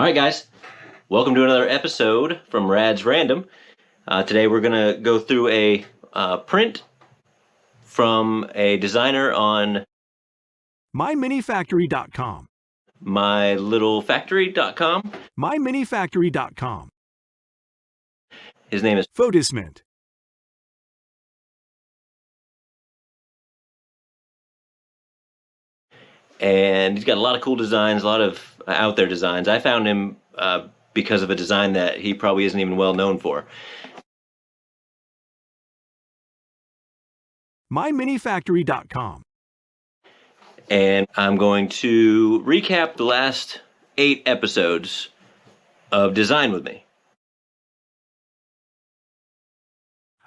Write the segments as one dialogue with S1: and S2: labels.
S1: All right, guys, welcome to another episode from Rad's Random. Today we're going to go through a print from a designer on
S2: MyMiniFactory.com.
S1: mylittlefactory.com.
S2: MyMiniFactory.com.
S1: His name is
S2: Photismint.
S1: and he's got a lot of cool designs, a lot of out there designs. I found him because of a design that he probably isn't even well known for.
S2: MyMiniFactory.com.
S1: And I'm going to recap the last 8 episodes of Design With Me.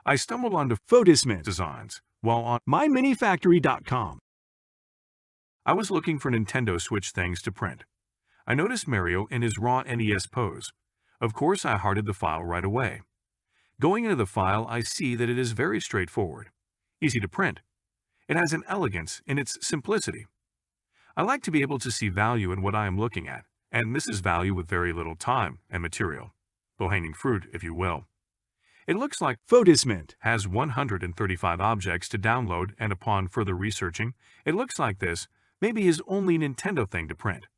S2: I stumbled onto Photismint designs while on MyMiniFactory.com. I was looking for Nintendo Switch things to print. I noticed Mario in his raw NES pose. Of course, I hearted the file right away. Going into the file, I see that it is very straightforward, easy to print. It has an elegance in its simplicity. I like to be able to see value in what I am looking at, and this is value with very little time and material. Low-hanging fruit, if you will. It looks like Photismint has 135 objects to download, and upon further researching, it looks like this may be his only Nintendo thing to print.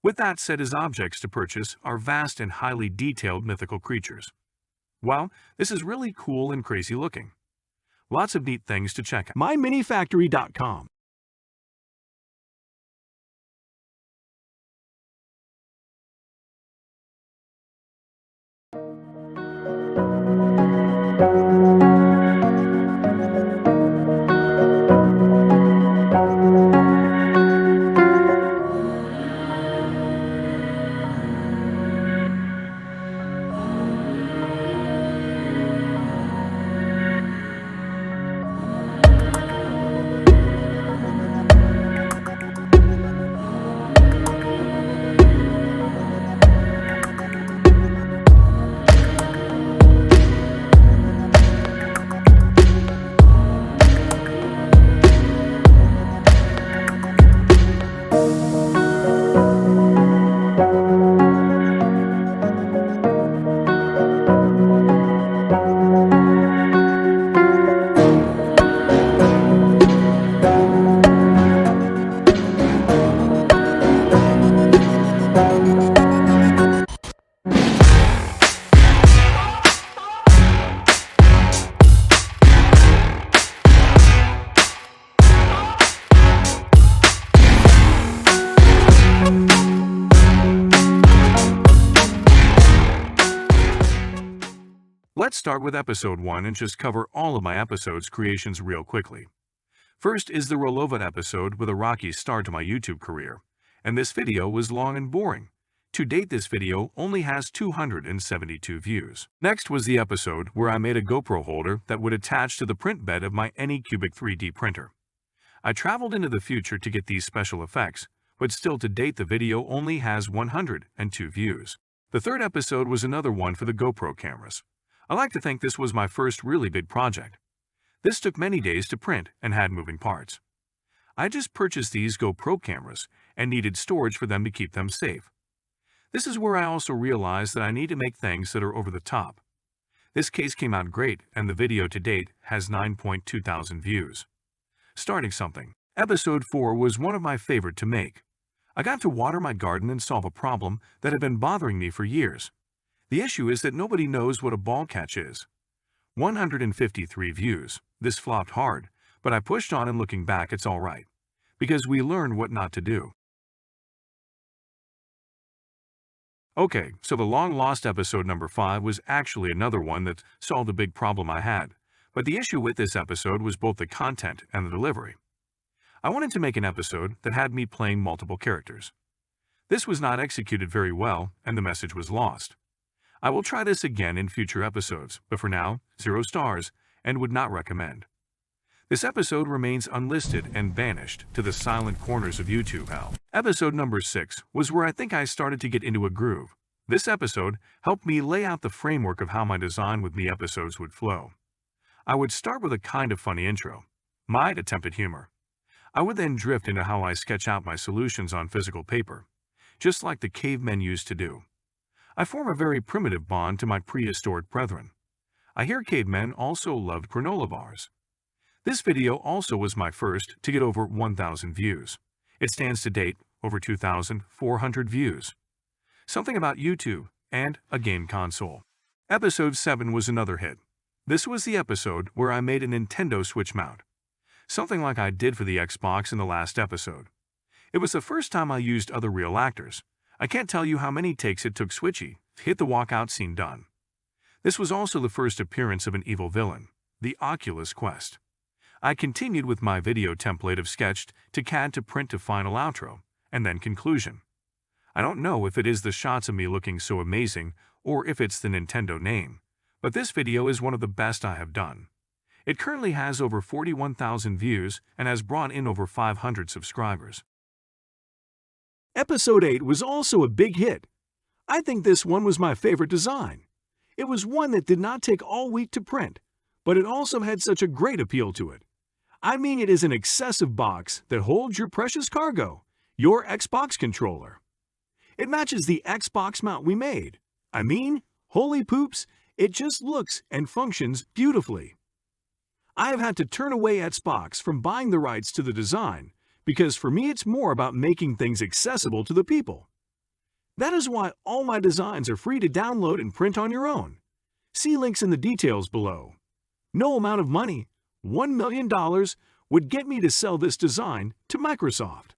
S2: With that said, his objects to purchase are vast and highly detailed mythical creatures. Wow, this is really cool and crazy looking. Lots of neat things to check out. MyMiniFactory.com. Let's start with episode 1 and just cover all of my episodes' creations real quickly. First is the Rolovat episode with a rocky start to my YouTube career, and this video was long and boring. To date, this video only has 272 views. Next was the episode where I made a GoPro holder that would attach to the print bed of my Anycubic 3D printer. I traveled into the future to get these special effects, but still to date the video only has 102 views. The third episode was another one for the GoPro cameras. I like to think this was my first really big project. This took many days to print and had moving parts. I just purchased these GoPro cameras and needed storage for them to keep them safe. This is where I also realized that I need to make things that are over the top. This case came out great, and the video to date has 9.2 thousand views. Starting something. Episode 4 was one of my favorite to make. I got to water my garden and solve a problem that had been bothering me for years. The issue is that nobody knows what a ball catch is. 153 views. This flopped hard, but I pushed on, and looking back, it's all right, because we learned what not to do. Okay, so the long-lost episode number 5 was actually another one that solved a big problem I had, but the issue with this episode was both the content and the delivery. I wanted to make an episode that had me playing multiple characters. This was not executed very well, and the message was lost. I will try this again in future episodes, but for now, 0 stars, and would not recommend. This episode remains unlisted and banished to the silent corners of YouTube hell. Episode number 6 was where I think I started to get into a groove. This episode helped me lay out the framework of how my Design With Me episodes would flow. I would start with a kind of funny intro, my attempt at humor. I would then drift into how I sketch out my solutions on physical paper, just like the cavemen used to do. I form a very primitive bond to my prehistoric brethren. I hear cavemen also loved granola bars. This video also was my first to get over 1,000 views. It stands to date over 2,400 views. Something about YouTube and a game console. Episode 7 was another hit. This was the episode where I made a Nintendo Switch mount. Something like I did for the Xbox in the last episode. It was the first time I used other real actors. I can't tell you how many takes it took Switchy to get the walkout scene done. This was also the first appearance of an evil villain, the Oculus Quest. I continued with my video template of sketched to CAD to print to final outro, and then conclusion. I don't know if it is the shots of me looking so amazing or if it's the Nintendo name, but this video is one of the best I have done. It currently has over 41,000 views and has brought in over 500 subscribers.
S3: Episode 8 was also a big hit. I think this one was my favorite design. It was one that did not take all week to print, but it also had such a great appeal to it. I mean, it is an excessive box that holds your precious cargo, your Xbox controller. It matches the Xbox mount we made. I mean, holy poops, it just looks and functions beautifully. I have had to turn away Xbox from buying the rights to the design because for me it's more about making things accessible to the people. That is why all my designs are free to download and print on your own. See links in the details below. No amount of money, $1 million, would get me to sell this design to Microsoft.